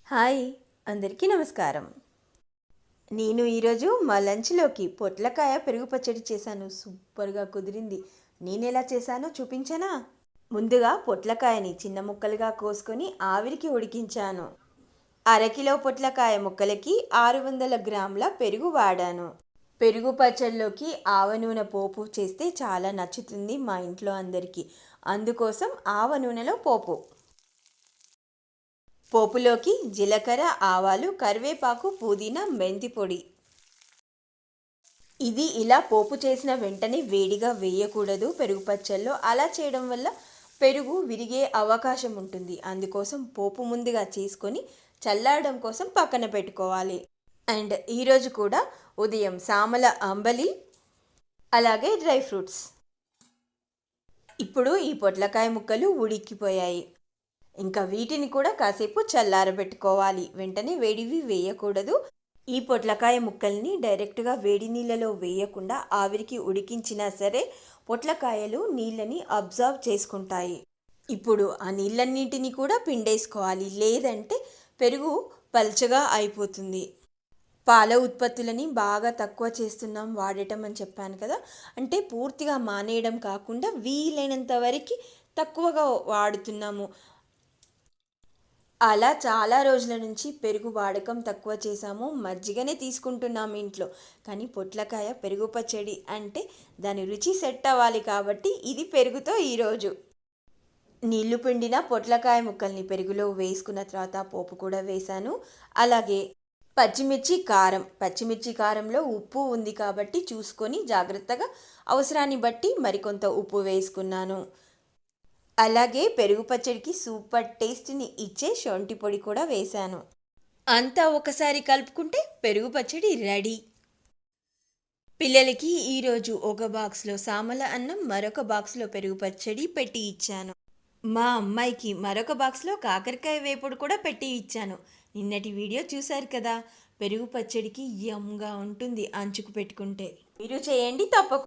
Hi, అందరికీ నమస్కారం. నేను ఈరోజు మా లంచ్లోకి పొట్లకాయ పెరుగు పచ్చడి చేశాను. సూపర్గా కుదిరింది. నేను ఎలా చేశానో చూపించనా? ముందుగా పొట్లకాయని చిన్న ముక్కలుగా కోసుకొని ఆవిరికి ఉడికించాను. అరకిలో పొట్లకాయ ముక్కలకి 600 గ్రాముల పెరుగు వాడాను. పెరుగు పచ్చడిలోకి ఆవ నూనె పోపు చేస్తే చాలా నచ్చుతుంది మా ఇంట్లో అందరికీ. అందుకోసం ఆవ నూనెలో పోపు. పోపులోకి జీలకర్ర, ఆవాలు, కరివేపాకు, పుదీనా, మెంతి పొడి. ఇది ఇలా పోపు చేసిన వెంటనే వేడిగా వేయకూడదు పెరుగు పచ్చళ్ళలో. అలా చేయడం వల్ల పెరుగు విరిగే అవకాశం ఉంటుంది. అందుకోసం పోపు ముందుగా చేసుకొని చల్లారడం కోసం పక్కన పెట్టుకోవాలి. అండ్ ఈరోజు కూడా ఉదయం సామల అంబలి, అలాగే డ్రై ఫ్రూట్స్. ఇప్పుడు ఈ పొట్లకాయ ముక్కలు ఉడికిపోయాయి. ఇంకా వీటిని కూడా కాసేపు చల్లారబెట్టుకోవాలి. వెంటనే వేడివి వేయకూడదు. ఈ పొట్లకాయ ముక్కల్ని డైరెక్ట్గా వేడి నీళ్ళలో వేయకుండా ఆవిరికి ఉడికించినా సరే పొట్లకాయలు నీళ్ళని అబ్జర్వ్ చేసుకుంటాయి. ఇప్పుడు ఆ నీళ్ళన్నింటినీ కూడా పిండేసుకోవాలి, లేదంటే పెరుగు పల్చగా అయిపోతుంది. పాల ఉత్పత్తులని బాగా తక్కువ చేస్తున్నాం వాడటం అని చెప్పాను కదా. అంటే పూర్తిగా మానేయడం కాకుండా వీలైనంత వరకు తక్కువగా వాడుతున్నాము. అలా చాలా రోజుల నుంచి పెరుగు వాడకం తక్కువ చేశాము. మజ్జిగనే తీసుకుంటున్నాము ఇంట్లో. కానీ పొట్లకాయ పెరుగు పచ్చడి అంటే దాని రుచి సెట్ అవ్వాలి కాబట్టి ఇది పెరుగుతో ఈరోజు. నీళ్లు పిండిన పొట్లకాయ ముక్కల్ని పెరుగులో వేసుకున్న తర్వాత పోపు కూడా వేశాను. అలాగే పచ్చిమిర్చి కారంలో ఉప్పు ఉంది కాబట్టి చూసుకొని జాగ్రత్తగా అవసరాన్ని బట్టి మరికొంత ఉప్పు వేసుకున్నాను. అలాగే పెరుగు పచ్చడికి సూపర్ టేస్ట్ని ఇచ్చే శొంఠి పొడి కూడా వేశాను. అంతా ఒకసారి కలుపుకుంటే పెరుగు పచ్చడి రెడీ. పిల్లలకి ఈరోజు ఒక బాక్స్లో సామల అన్నం, మరొక బాక్స్లో పెరుగు పచ్చడి పెట్టి ఇచ్చాను. మా అమ్మాయికి మరొక బాక్స్లో కాకరకాయ వేపుడు కూడా పెట్టి ఇచ్చాను. నిన్నటి వీడియో చూశారు కదా. పెరుగు పచ్చడికి యమ్గా ఉంటుంది అంచుకు పెట్టుకుంటే. మీరు చేయండి తప్పకుండా.